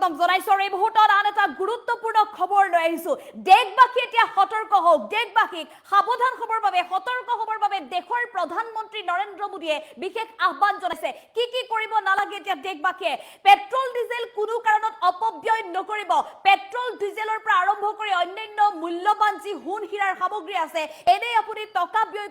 স্বাগতম জনাইছো এই মুহূৰ্তত আন এটা গুৰুত্বপূৰ্ণ খবৰ লৈ আহিছো দেশবাসী এতিয়া সতৰ্ক হওক দেশবাসীক সাৱধান হ'বৰ বাবে সতৰ্ক হ'বৰ বাবে দেশৰ প্ৰধানমন্ত্ৰী নৰেন্দ্ৰ মোদীয়ে বিশেষ আহ্বান জনাইছে কি কৰিব নালাগে এতিয়া দেশবাসীয়ে পেট্ৰল ডিজেল কোনো কাৰণত অপব্যয় নকৰিব পেট্ৰল ডিজেলৰ পৰা আৰম্ভ কৰি অন্যান্য মূল্যৱান যি সোণ হীৰাৰ সামগ্ৰী আছে এনে আপুনি টকা ব্যয়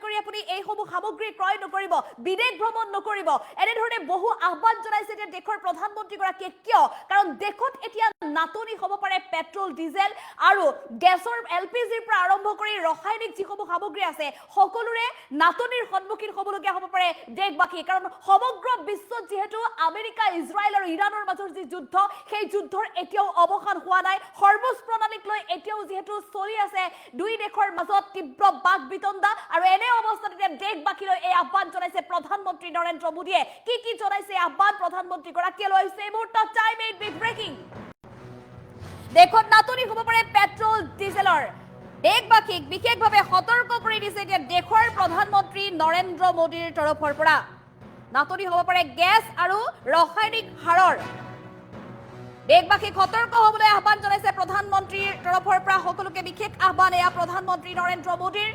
কৰি আপুনি এই সমূহ সামগ্ৰী ক্ৰয় নকৰিব বিদেশ ভ্ৰমণ নকৰিব এনে ধৰণে বহু আহ্বান জনাইছে যে দেশৰ প্ৰধানমন্ত্ৰী গৰাকীয়ে কিয় কাৰণ দেশত এতিয়া নাটনি হ'ব পাৰে পেট্ৰল ডিজেল আৰু গেছৰ এলপিজিৰ পৰা আৰম্ভ কৰি ৰাসায়নিক যিসমূহ সামগ্ৰী আছে সকলোৰে নাটনিৰ সন্মুখীন হ'বলগীয়া হ'ব পাৰে দেশবাসী কাৰণ সমগ্ৰ বিশ্বত যেহেতু আমেৰিকা ইজৰাইল আৰু ইৰাণৰ মাজৰ যি যুদ্ধ সেই যুদ্ধৰ এতিয়াও অৱসান হোৱা নাই সৰ্বোচ্চ প্ৰণালীক লৈ এতিয়াও যেহেতু চলি আছে দুই দেশৰ মাজত তীব্ৰ বাক বিতণ্ডা আৰু এনে অৱস্থাত এতিয়া দেশবাসীলৈ এই আহ্বান জনাইছে প্ৰধানমন্ত্ৰী নৰেন্দ্ৰ মোদীয়ে কি জনাইছে আহ্বান প্ৰধানমন্ত্ৰী গৰাকীয়ে লৈছে এই মুহূৰ্তত টাইম এইট বিগ ব্ৰেকিং দেশত নাটনি হ'ব পাৰে পেট্ৰল ডিজেলৰ দেশবাসীক বিশেষভাৱে সতৰ্ক কৰি দিছে এতিয়া দেশৰ প্ৰধানমন্ত্ৰী নৰেন্দ্ৰ মোদীৰ তৰফৰ পৰা নাটনি হ'ব পাৰে গেছ আৰু ৰাসায়নিক সাৰৰ দেশবাসীক সতৰ্ক হ'বলৈ আহ্বান জনাইছে প্ৰধানমন্ত্ৰীৰ তৰফৰ পৰা সকলোকে বিশেষ আহ্বান এয়া প্ৰধানমন্ত্ৰী নৰেন্দ্ৰ মোদীৰ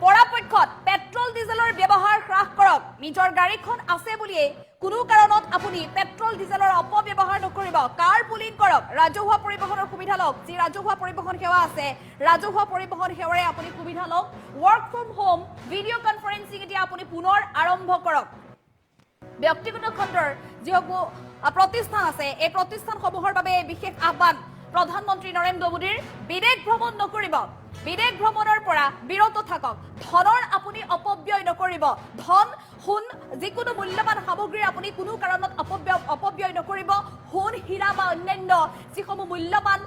পৰাপক্ষত পেট্ৰল ডিজেলৰ ব্যৱহাৰ হ্ৰাস কৰক নিজৰ গাড়ীখন আছে বুলিয়ে কোনো কাৰণত আপুনি পেট্ৰল ডিজেলৰ অপব্যৱহাৰ নকৰিব কাৰ পুলিং কৰক ৰাজহুৱা পৰিবহনৰ সুবিধা লওক যি ৰাজহুৱা পৰিবহন সেৱা আছে ৰাজহুৱা পৰিবহন সেৱাৰে আপুনি সুবিধা লওক work from home video' conferencing এতিয়া আপুনি পুনৰ আৰম্ভ কৰক ব্যক্তিগত খণ্ডৰ যিসমূহ প্ৰতিষ্ঠান আছে এই প্ৰতিষ্ঠানসমূহৰ বাবে বিশেষ আহ্বান প্ৰধানমন্ত্ৰী নৰেন্দ্ৰ মোদীৰ বিদেশ ভ্ৰমণ নকৰিব বিদেশ ভ্ৰমণৰ পৰা বিৰত থাকক ধনৰ আপুনি অপব্যয় নকৰিব ধন সোণ যিকোনো মূল্যৱান সামগ্ৰীৰ আপুনি কোনো কাৰণত অপব্যয় নকৰিব সোণ হীৰা বা অন্যান্য যিসমূহ মূল্যৱান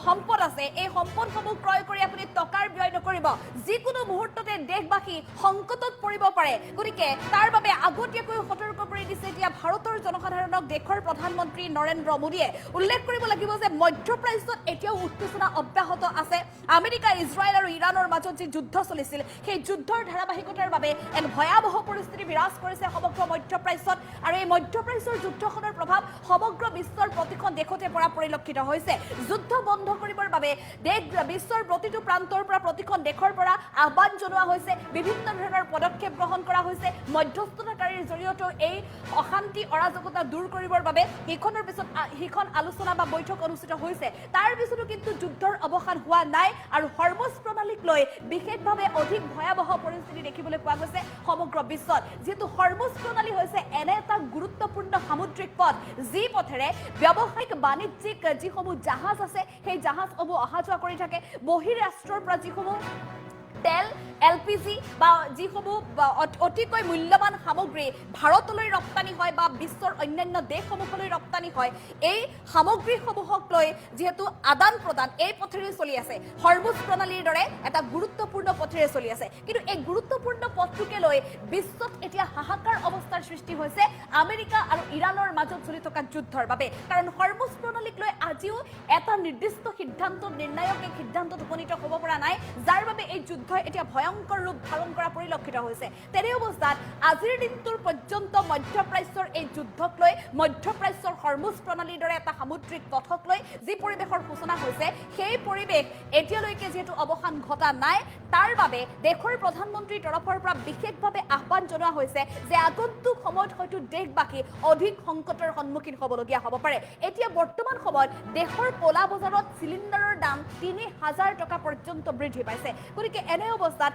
সম্পদ আছে এই সম্পদসমূহ ক্ৰয় কৰি আপুনি টকাৰ ব্যয় নকৰিব যিকোনো মুহূৰ্ততে দেশবাসী সংকটত পৰিব পাৰে গতিকে তাৰ বাবে আগতীয়াকৈ সতৰ্ক কৰি দিছে এতিয়া ভাৰতৰ জনসাধাৰণক দেশৰ প্ৰধানমন্ত্ৰী নৰেন্দ্ৰ মোদীয়ে উল্লেখ কৰিব লাগিব যে মধ্যপ্ৰাচ্যত এতিয়াও উত্তেজনা অব্যাহত আছে আমেৰিকা ইজৰাইল আৰু ইৰাণৰ মাজত যি যুদ্ধ চলিছিল সেই যুদ্ধৰ ধাৰাবাহিকতাৰ বাবে এক ভয়াৱহ পৰিস্থিতি বিৰাজ কৰিছে সমগ্ৰ মধ্যপ্ৰাচ্যত আৰু এই মধ্যপ্ৰাচ্যৰ যুদ্ধখনৰ প্ৰভাৱ সমগ্ৰ বিশ্বৰ প্ৰতিখন দেশতে পৰা পৰিলক্ষিত হৈছে যুদ্ধ বন্ধ কৰিবৰ বাবে বিশ্বৰ প্ৰতিটো প্ৰান্তৰ পৰা প্ৰতিখন দেশৰ পৰা আহ্বান জনোৱা হৈছে বিভিন্ন ধৰণৰ পদক্ষেপ গ্ৰহণ কৰা হৈছে মধ্যস্থতাকাৰীৰ জৰিয়তে এই অশান্তি অৰাজকতা দূৰ কৰিবৰ বাবে ইখনৰ পিছত সিখন আলোচনা বা বৈঠক অনুষ্ঠিত হৈছে তাৰ পিছতো কিন্তু যুদ্ধৰ অৱসান হোৱা নাই আৰু হৰমুজ প্ৰণালীক লৈ বিশেষভাৱে অধিক ভয়াৱহ পৰিস্থিতি দেখিবলৈ পোৱা গৈছে সমগ্ৰ বিশ্বত যেহেতু হৰমুজ প্ৰণালী হৈছে এনে এটা গুৰুত্বপূৰ্ণ সামুদ্ৰিক পথ যি পথেৰে ব্যৱসায়িক বাণিজ্যিক যিসমূহ জাহাজ আছে সেই জাহাজসমূহ অহা যোৱা কৰি থাকে বহিৰাষ্ট্ৰৰ পৰা যিসমূহ তেল এলপিজি বা যিসমূহ অতিকৈ মূল্যৱান সামগ্ৰী ভাৰতলৈ ৰপ্তানি হয় বা বিশ্বৰ অন্যান্য দেশসমূহলৈ ৰপ্তানি হয় এই সামগ্ৰীসমূহক লৈ যিহেতু আদান প্ৰদান এই পথেৰে চলি আছে হৰমুজ প্ৰণালীৰ দৰে এটা গুৰুত্বপূৰ্ণ পথেৰে চলি আছে কিন্তু এই গুৰুত্বপূৰ্ণ পথটোকে লৈ বিশ্বত এতিয়া হাহাকাৰ অৱস্থাৰ সৃষ্টি হৈছে আমেৰিকা আৰু ইৰাণৰ মাজত চলি থকা যুদ্ধৰ বাবে কাৰণ হৰমুজ প্ৰণালীক লৈ আজিও এটা নিৰ্দিষ্ট সিদ্ধান্ত নিৰ্ণায়ক এক সিদ্ধান্তত উপনীত হ'ব পৰা নাই যাৰ বাবে এই যুদ্ধ এতিয়া ভয়ংকৰ ৰূপ ধাৰণ কৰা পৰিলক্ষিত হৈছে তেনে অৱস্থাত আজিৰ দিনটোৰ পৰ্যন্ত মধ্যপ্ৰাচ্যৰ এই যুদ্ধক লৈ মধ্যপ্ৰাচ্যৰ হৰমুজ প্ৰণালীৰ দৰে এটা সামুদ্ৰিক পথক লৈ যি পৰিৱেশৰ সূচনা হৈছে সেই পৰিৱেশ এতিয়ালৈকে যিহেতু অৱসান ঘটা নাই তাৰ বাবে দেশৰ প্ৰধানমন্ত্ৰীৰ তৰফৰ পৰা বিশেষভাৱে আহ্বান জনোৱা হৈছে যে আগন্তুক সময়ত হয়তো দেশবাসী অধিক সংকটৰ সন্মুখীন হ'বলগীয়া হ'ব পাৰে এতিয়া বৰ্তমান সময়ত দেশৰ ক'লা বজাৰত চিলিণ্ডাৰৰ দাম ৩,০০০ টকা পৰ্যন্ত বৃদ্ধি পাইছে গতিকে এনে অৱস্থাত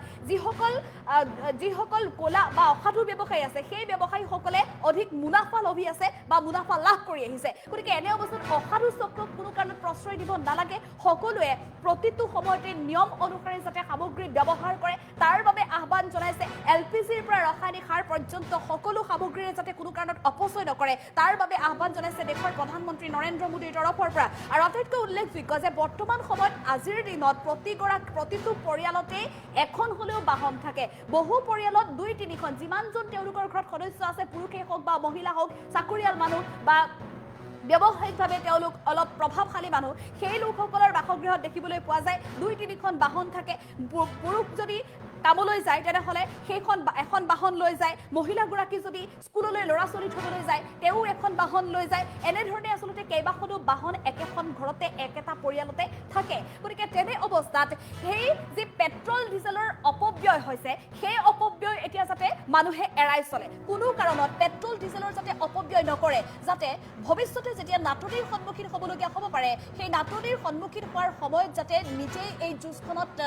যিসকল ক'লা বা অসাধু ব্যৱসায়ী আছে সেই ব্যৱসায়ীসকলে অধিক মুনাফা লভি আছে বা মুনাফা লাভ কৰি আহিছে গতিকে এনে অৱস্থাত অসাধু চক্ৰক কোনো কাৰণত প্ৰশ্ৰয় দিব নালাগে সকলোৱে প্ৰতিটো সময়তে নিয়ম অনুসৰি যাতে সামগ্ৰী ব্যৱহাৰ কৰে তাৰ বাবে আহ্বান জনাইছে এলপিজিৰ পৰা ৰাসায়নিক সাৰ পৰ্যন্ত সকলো সামগ্ৰীৰে যাতে কোনো কাৰণত অপচয় নকৰে তাৰ বাবে আহ্বান জনাইছে দেশৰ প্ৰধানমন্ত্ৰী নৰেন্দ্ৰ মোদীৰ তৰফৰ পৰা আৰু আটাইতকৈ উল্লেখযোগ্য যে বৰ্তমান সময়ত আজিৰ দিনত প্ৰতিটো পৰিয়ালতে এখন হলেও বাহন থাকে বহু পৰিয়ালত ২-৩খন যিমানজন তেওঁলোকৰ ঘৰত সদস্য আছে পুৰুষে হওক বা মহিলা হওক চাকৰিয়াল মানুহ বা ব্যৱসায়িকভাৱে তেওঁলোক অলপ প্ৰভাৱশালী মানুহ সেই লোকসকলৰ বাসগৃহত দেখিবলৈ পোৱা যায় ২-৩খন বাহন থাকে পুৰুষ যদি কামলৈ যায় তেনেহলে সেইখন এখন বাহন লৈ যায়, মহিলাগৰাকী যদি স্কুললৈ ল'ৰা ছোৱালী থবলৈ যায় তেওঁ এখন বাহন লৈ যায়। এনেধৰণে আচলতে কেইবাখনো বাহন একেখন ঘৰতে একেটা পৰিয়ালতে থাকে। গতিকে তেনে অৱস্থাত সেই যে পেট্ৰল ডিজেলৰ অপব্যয় হৈছে সেই অপব্যয় এতিয়া যাতে মানুহে এৰাই চলে, কোনো কাৰণত পেট্ৰল ডিজেলৰ যাতে অপব্যয় নকৰে, যাতে ভৱিষ্যতে যেতিয়া নাটনিৰ সন্মুখীন হ'বলগীয়া হ'ব পাৰে সেই নাটনিৰ সন্মুখীন হোৱাৰ সময়ত যাতে নিজেই এই যুঁজখনত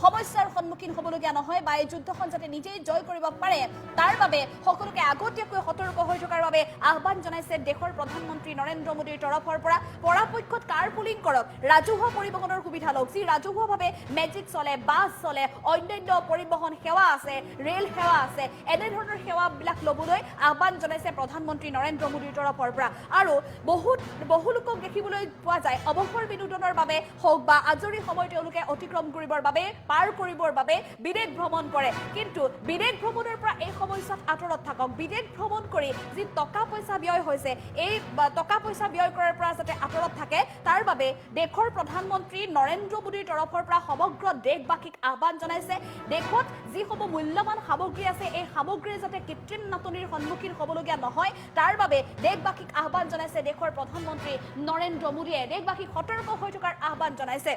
সমস্যাৰ সন্মুখীন হ'বলগীয়া নহয় বা এই যুদ্ধখন যাতে নিজেই জয় কৰিব পাৰে তাৰ বাবে সকলোকে আগতীয়াকৈ সতৰ্ক হৈ থকাৰ বাবে আহ্বান জনাইছে দেশৰ প্ৰধানমন্ত্ৰী নৰেন্দ্ৰ মোদীৰ তৰফৰ পৰা। পৰাপক্ষত কাৰ পুলিং কৰক, ৰাজহুৱা পৰিবহণৰ সুবিধা লওক, যি ৰাজহুৱাভাৱে মেজিক চলে, বাছ চলে, অন্যান্য পৰিবহণ সেৱা আছে, ৰেল সেৱা আছে, এনেধৰণৰ সেৱাবিলাক ল'বলৈ আহ্বান জনাইছে প্ৰধানমন্ত্ৰী নৰেন্দ্ৰ মোদীৰ তৰফৰ পৰা। আৰু বহু লোকক দেখিবলৈ পোৱা যায় অৱসৰ বিনোদনৰ বাবে হওক বা আজৰি সময় তেওঁলোকে অতিক্ৰম কৰিবৰ বাবে পাৰ কৰিবৰ বাবে বিদেশ ভ্ৰমণ কৰে। কিন্তু বিদেশ ভ্ৰমণৰ পৰা এই সমস্যাত আঁতৰত থাকক, বিদেশ ভ্ৰমণ কৰি যি টকা পইচা ব্যয় হৈছে এই টকা পইচা ব্যয় কৰাৰ পৰা যাতে আঁতৰত থাকে তাৰ বাবে দেশৰ প্ৰধানমন্ত্ৰী নৰেন্দ্ৰ মোদীৰ তৰফৰ পৰা সমগ্ৰ দেশবাসীক আহ্বান জনাইছে। দেশত যিসমূহ মূল্যৱান সামগ্ৰী আছে এই সামগ্ৰীৰ যাতে কৃত্ৰিম নাটনিৰ সন্মুখীন হ'বলগীয়া নহয় তাৰ বাবে দেশবাসীক আহ্বান জনাইছে দেশৰ প্ৰধানমন্ত্ৰী নৰেন্দ্ৰ মোদীয়ে। দেশবাসীক সতৰ্ক হৈ থকাৰ আহ্বান জনাইছে।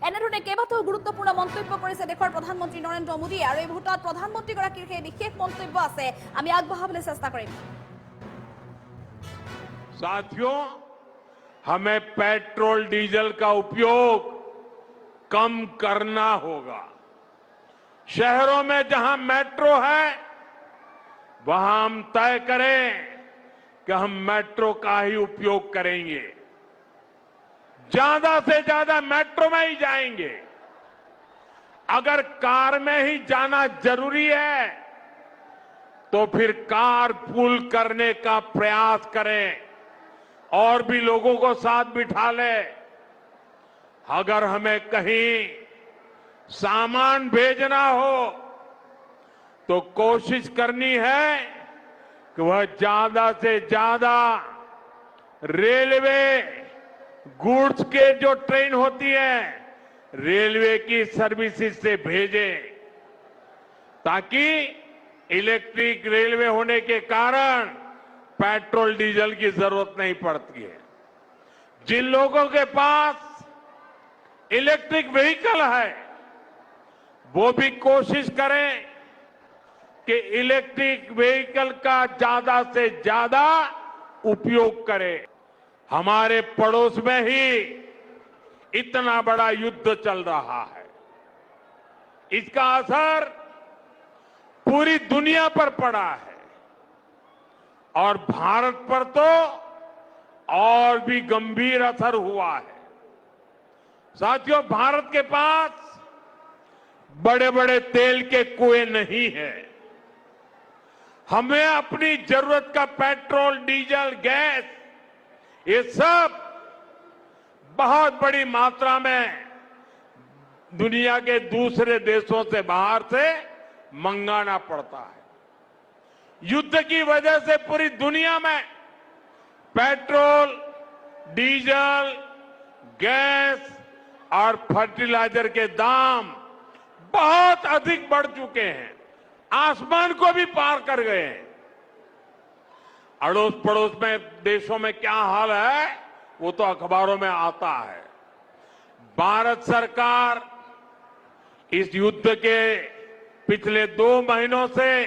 এনেধৰণে কেইবাটাও গুৰুত্বপূৰ্ণ মন্তব্য কৰিছে দেশৰ প্ৰধানমন্ত্ৰী নৰেন্দ্ৰ মোদীয়ে। আৰু এই মুহূৰ্তত প্ৰধানমন্ত্ৰীগৰাকীৰ সেই বিশেষ মন্তব্য আছে, আমি আগবঢ়াবলৈ চেষ্টা কৰিম। साथियों, हमें पेट्रोल डीजल का उपयोग कम करना होगा। शहरों में जहां मेट्रो है वहां हम तय करें कि हम मेट्रो का ही उपयोग करेंगे, ज्यादा से ज्यादा मेट्रो में ही जाएंगे। अगर कार में ही जाना जरूरी है तो फिर कार पूल करने का प्रयास करें और भी लोगों को साथ बिठा ले। अगर हमें कहीं सामान भेजना हो तो कोशिश करनी है कि वह ज्यादा से ज्यादा रेलवे गुड्स के जो ट्रेन होती है रेलवे की सर्विसेज से भेजे, ताकि इलेक्ट्रिक रेलवे होने के कारण पेट्रोल डीजल की जरूरत नहीं पड़ती है। जिन लोगों के पास इलेक्ट्रिक व्हीकल है वो भी कोशिश करें कि इलेक्ट्रिक व्हीकल का ज्यादा से ज्यादा उपयोग करें। हमारे पड़ोस में ही इतना बड़ा युद्ध चल रहा है, इसका असर पूरी दुनिया पर पड़ा है और भारत पर तो और भी गंभीर असर हुआ है। साथियों, भारत के पास बड़े बड़े तेल के कुएं नहीं है। हमें अपनी जरूरत का पेट्रोल, डीजल, गैस ये सब बहुत बड़ी मात्रा में दुनिया के दूसरे देशों से बाहर से मंगाना पड़ता है। युद्ध की वजह से पूरी दुनिया में पेट्रोल, डीजल, गैस और फर्टिलाइजर के दाम बहुत अधिक बढ़ चुके हैं, आसमान को भी पार कर गए हैं। अड़ोस पड़ोस में देशों में क्या हाल है वो तो अखबारों में आता है। भारत सरकार इस युद्ध के पिछले 2 महीनों से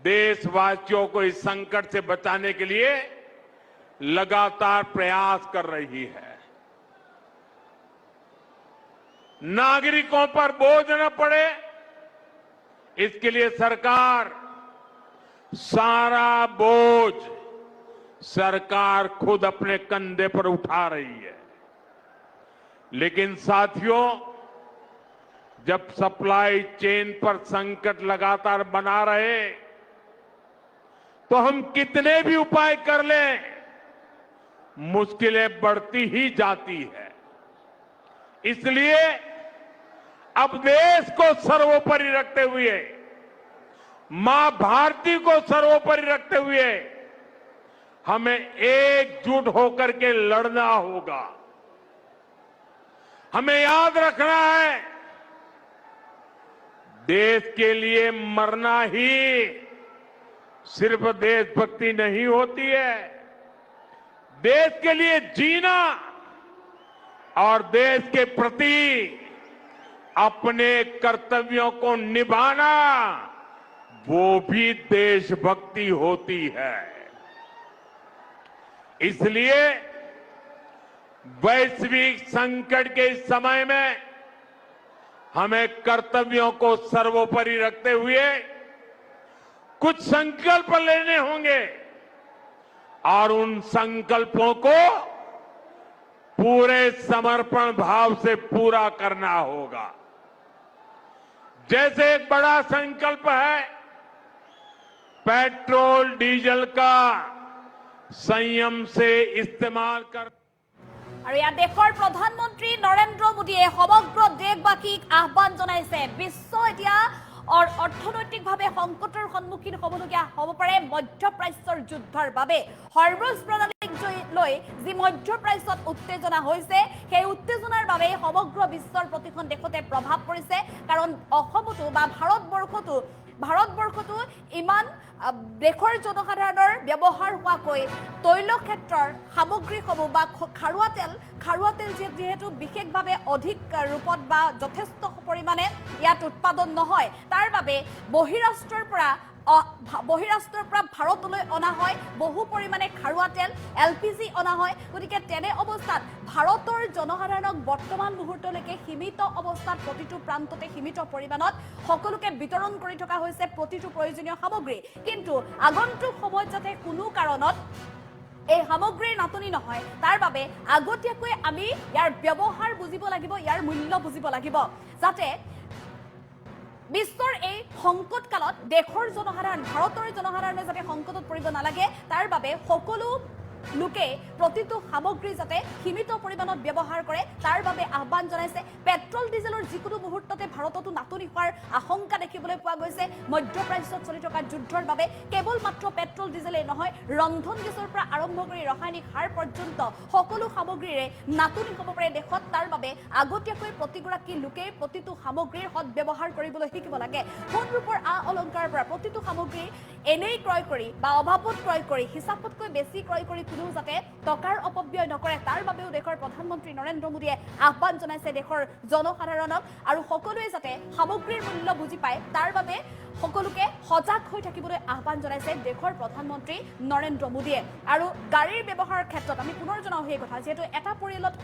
देशवासियों को इस संकट से बचाने के लिए लगातार प्रयास कर रही है। नागरिकों पर बोझ न पड़े इसके लिए सरकार सारा बोझ सरकार खुद अपने कंधे पर उठा रही है। लेकिन साथियों, जब सप्लाई चेन पर संकट लगातार बना रहे तो हम कितने भी उपाय कर लें मुश्किलें बढ़ती ही जाती है। इसलिए अब देश को सर्वोपरि रखते हुए, मां भारती को सर्वोपरि रखते हुए हमें एकजुट होकर के लड़ना होगा। हमें याद रखना है देश के लिए मरना ही सिर्फ देशभक्ति नहीं होती है, देश के लिए जीना और देश के प्रति अपने कर्तव्यों को निभाना वो भी देशभक्ति होती है। इसलिए वैश्विक संकट के इस समय में हमें कर्तव्यों को सर्वोपरि रखते हुए कुछ संकल्प लेने होंगे और उन संकल्पों को पूरे समर्पण भाव से पूरा करना होगा। जैसे एक बड़ा संकल्प है पेट्रोल डीजल का संयम से इस्तेमाल कर। আৰু ইয়াত দেশৰ প্ৰধানমন্ত্ৰী নৰেন্দ্ৰ মোদীয়ে সমগ্ৰ দেশবাসীক আহ্বান জনাইছে বিশ্ব এতিয়া অৰ্থনৈতিকভাৱে সংকটৰ সন্মুখীন হ'বলগীয়া হ'ব পাৰে মধ্যপ্ৰাচ্যৰ যুদ্ধৰ বাবে হৰমুজ প্ৰণালীক লৈ যি মধ্যপ্ৰাচ্যত উত্তেজনা হৈছে সেই উত্তেজনাৰ বাবে সমগ্ৰ বিশ্বৰ প্ৰতিখন দেশতে প্ৰভাৱ পৰিছে কাৰণ অসমতো বা ভাৰতবৰ্ষতো ইমান দেশৰ জনসাধাৰণৰ ব্যৱহাৰ হোৱাকৈ তৈল ক্ষেত্ৰৰ সামগ্ৰীসমূহ বা খাৰুৱা তেল যিহেতু বিশেষভাৱে অধিক ৰূপত বা যথেষ্ট পৰিমাণে ইয়াত উৎপাদন নহয় তাৰ বাবে বহিৰাষ্ট্ৰৰ পৰা ভাৰতলৈ অনা হয় বহু পৰিমাণে খাৰুৱা তেল LPG অনা হয় গতিকে তেনে অৱস্থাত ভাৰতৰ জনসাধাৰণক বৰ্তমান মুহূৰ্তলৈকে সীমিত অৱস্থাত প্ৰতিটো প্ৰান্ততে সীমিত পৰিমাণত সকলোকে বিতৰণ কৰি থকা হৈছে প্ৰতিটো প্ৰয়োজনীয় সামগ্ৰী কিন্তু আগন্তুক সময়ত যাতে কোনো কাৰণত এই সামগ্ৰীৰ নাটনি নহয় তাৰ বাবে আগতীয়াকৈ আমি ইয়াৰ ব্যৱহাৰ বুজিব লাগিব ইয়াৰ মূল্য বুজিব লাগিব যাতে বিশ্বৰ এই সংকট কালত দেশৰ জনসাধাৰণ ভাৰতৰ জনসাধাৰণে যাতে সংকটত পৰিব নালাগে তাৰ বাবে সকলো লোকে প্ৰতিটো সামগ্ৰী যাতে সীমিত পৰিমাণত ব্যৱহাৰ কৰে তাৰ বাবে আহ্বান জনাইছে পেট্ৰল ডিজেলৰ যিকোনো মুহূৰ্ততে ভাৰততো নাটনি হোৱাৰ আশংকা দেখিবলৈ পোৱা গৈছে মধ্যপ্ৰাচ্যত চলি থকা যুদ্ধৰ বাবে কেৱল মাত্ৰ পেট্ৰল ডিজেলেই নহয় ৰন্ধন গেছৰ পৰা আৰম্ভ কৰি ৰাসায়নিক সাৰ পৰ্যন্ত সকলো সামগ্ৰীৰে নাটনি হ'ব পাৰে দেশত তাৰ বাবে আগতীয়াকৈ প্ৰতিগৰাকী লোকে প্ৰতিটো সামগ্ৰীৰ সৎ ব্যৱহাৰ কৰিবলৈ শিকিব লাগে সোণ ৰূপৰ অলংকাৰৰ পৰা প্ৰতিটো সামগ্ৰী এনেই ক্ৰয় কৰি বা অভাৱত ক্ৰয় কৰি হিচাপতকৈ বেছি ক্ৰয় কৰি কোনো যাতে টকাৰ অপব্যয় নকৰে তাৰ বাবেও দেশৰ প্ৰধানমন্ত্ৰী নৰেন্দ্ৰ মোদীয়ে আহ্বান জনাইছে দেশৰ জনসাধাৰণক আৰু সকলোৱে যাতে সামগ্ৰীৰ মূল্য বুজি পায় তাৰ বাবে সকলোকে সজাগ হৈ থাকিবলৈ আহ্বান জনাইছে দেশৰ প্ৰধানমন্ত্ৰী নৰেন্দ্ৰ মোদীয়ে আৰু গাড়ীৰ ব্যৱহাৰৰ ক্ষেত্ৰত আমি পুনৰ জনাও সেই কথা যেহেতু এটা পৰিয়ালত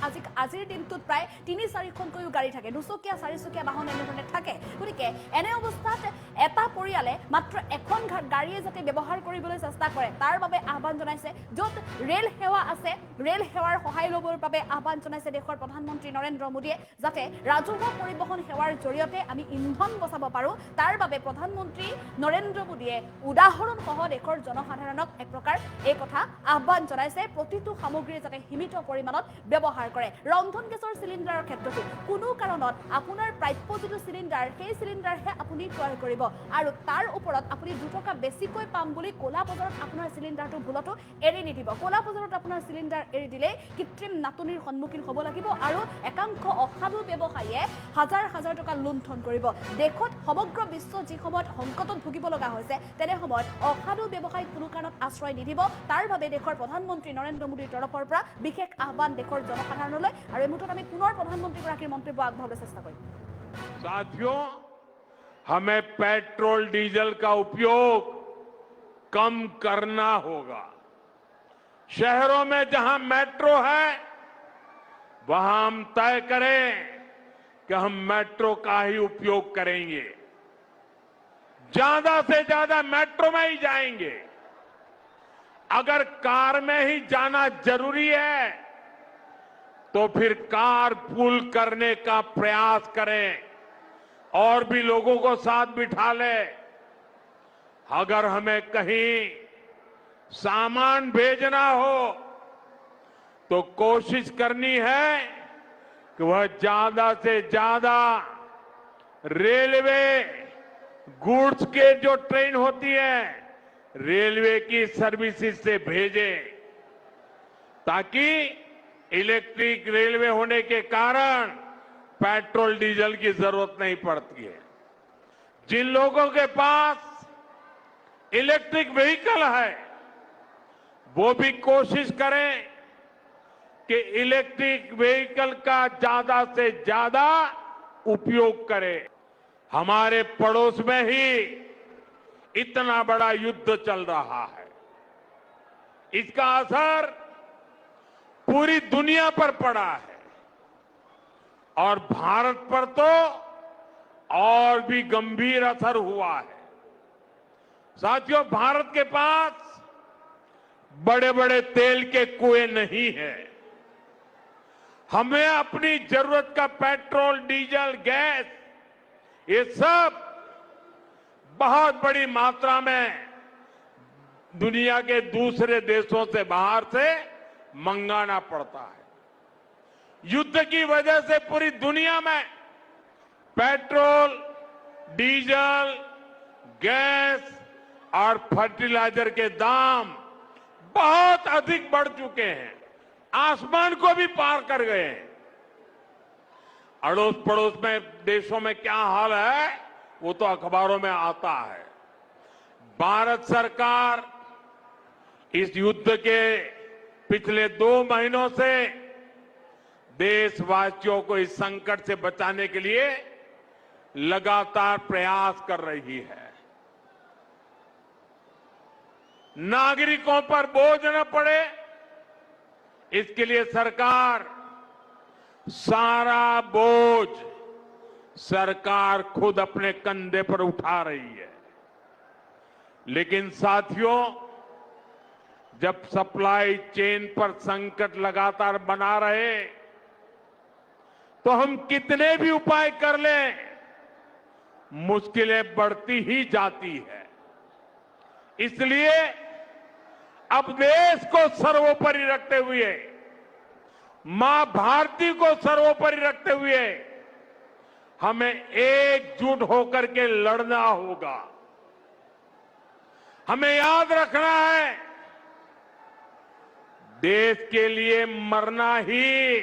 আজিৰ দিনটোত প্ৰায় ৩-৪খনকৈ গাড়ী থাকে দুচকীয়া চাৰিচকীয়া বাহন এনেধৰণে থাকে গতিকে এনে অৱস্থাত এটা পৰিয়ালে মাত্ৰ এখন গাড়ীয়ে যাতে ব্যৱহাৰ কৰিবলৈ চেষ্টা কৰে তাৰ বাবে আহ্বান জনাইছে য'ত ৰেল সেৱা আছে ৰেল সেৱাৰ সহায় ল'বৰ বাবে আহ্বান জনাইছে দেশৰ প্ৰধানমন্ত্ৰী নৰেন্দ্ৰ মোদীয়ে যাতে ৰাজহুৱা পৰিবহণ সেৱাৰ জৰিয়তে আমি ইন্ধন বচাব পাৰোঁ তাৰ বাবে প্ৰধানমন্ত্ৰী নৰেন্দ্ৰ মোদীয়ে উদাহৰণ সহ দেশৰ জনসাধাৰণক এক প্ৰকাৰ এই কথা আহ্বান জনাইছে প্ৰতিটো সামগ্ৰী যাতে সীমিত পৰিমাণত ব্যৱহাৰ কৰে ৰন্ধন গেছৰ চিলিণ্ডাৰৰ ক্ষেত্ৰতো কোনো কাৰণত আপোনাৰ প্ৰাপ্য যিটো চিলিণ্ডাৰ সেই চিলিণ্ডাৰহে আপুনি ক্ৰয় কৰিব আৰু তাৰ ওপৰত আপুনি 2 টকা বেছিকৈ পাম বুলি ক'লা বজাৰত আপোনাৰ চিলিণ্ডাৰটো ভুলতো এৰি নিদিব ক'লা বজাৰত আপোনাৰ চিলিণ্ডাৰ এৰি দিলে কৃত্ৰিম নাটনিৰ সন্মুখীন হ'ব লাগিব আৰু একাংশ অসাধু ব্যৱসায়ীয়ে হাজাৰ টকা লুণ্ঠন কৰিব দেশত সমগ্ৰ বিশ্ব যি সময়ত সংকটত ভুগিব লগা হৈছে তেনে সময়ত অসাধু ব্যৱসায়ীক কোনো কাৰণত আশ্ৰয় নিদিব তাৰ বাবে দেশৰ প্ৰধানমন্ত্ৰী নৰেন্দ্ৰ মোদীৰ তৰফৰ পৰা বিশেষ আহ্বান দেশৰ জনসাধাৰণলৈ আৰু এই মুহূৰ্তত আমি পুনৰ প্ৰধানমন্ত্ৰীগৰাকীৰ মন্তব্য আগবঢ়াবলৈ চেষ্টা কৰিম साथियों हमें पेट्रोल डीजल का उपयोग कम करना होगा शहरों में जहां मेट्रो है वहां हम तय करें कि हम मेट्रो का ही उपयोग करेंगे ज्यादा से ज्यादा मेट्रो में ही जाएंगे अगर कार में ही जाना जरूरी है तो फिर कार पूल करने का प्रयास करें और भी लोगों को साथ बिठा ले अगर हमें कहीं सामान भेजना हो तो कोशिश करनी है कि वह ज्यादा से ज्यादा रेलवे गुड्स के जो ट्रेन होती है रेलवे की सर्विसेज से भेजे ताकि इलेक्ट्रिक रेलवे होने के कारण पेट्रोल डीजल की जरूरत नहीं पड़ती है जिन लोगों के पास इलेक्ट्रिक व्हीकल है वो भी कोशिश करें कि इलेक्ट्रिक व्हीकल का ज्यादा से ज्यादा उपयोग करें। हमारे पड़ोस में ही इतना बड़ा युद्ध चल रहा है, इसका असर पूरी दुनिया पर पड़ा है और भारत पर तो और भी गंभीर असर हुआ है। साथियों, भारत के पास बड़े बड़े तेल के कुएं नहीं है। हमें अपनी जरूरत का पेट्रोल, डीजल, गैस, ये सब बहुत बड़ी मात्रा में दुनिया के दूसरे देशों से, बाहर से मंगाना पड़ता है। युद्ध की वजह से पूरी दुनिया में पेट्रोल, डीजल, गैस और फर्टिलाइजर के दाम बहुत अधिक बढ़ चुके हैं, आसमान को भी पार कर गए हैं। अड़ोस पड़ोस में देशों में क्या हाल है वो तो अखबारों में आता है। भारत सरकार इस युद्ध के पिछले 2 महीनों से देशवासियों को इस संकट से बचाने के लिए लगातार प्रयास कर रही है। नागरिकों पर बोझ न पड़े, इसके लिए सरकार सारा बोझ सरकार खुद अपने कंधे पर उठा रही है। लेकिन साथियों, जब सप्लाई चेन पर संकट लगातार बना रहे तो हम कितने भी उपाय कर लें, मुश्किलें बढ़ती ही जाती है। इसलिए अब देश को सर्वोपरि रखते हुए, मां भारती को सर्वोपरि रखते हुए हमें एकजुट होकर के लड़ना होगा। हमें याद रखना है, देश के लिए मरना ही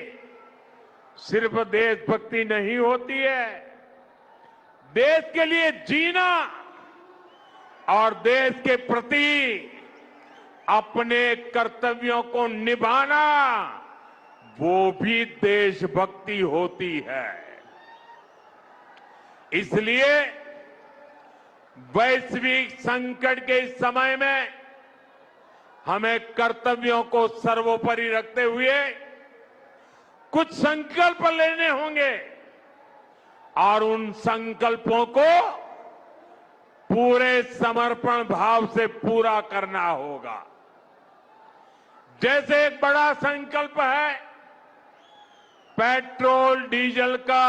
सिर्फ देशभक्ति नहीं होती है। देश के लिए जीना और देश के प्रति अपने कर्तव्यों को निभाना, वो भी देशभक्ति होती है। इसलिए वैश्विक संकट के इस समय में हमें कर्तव्यों को सर्वोपरि रखते हुए कुछ संकल्प लेने होंगे और उन संकल्पों को पूरे समर्पण भाव से पूरा करना होगा। जैसे एक बड़ा संकल्प है पेट्रोल डीजल का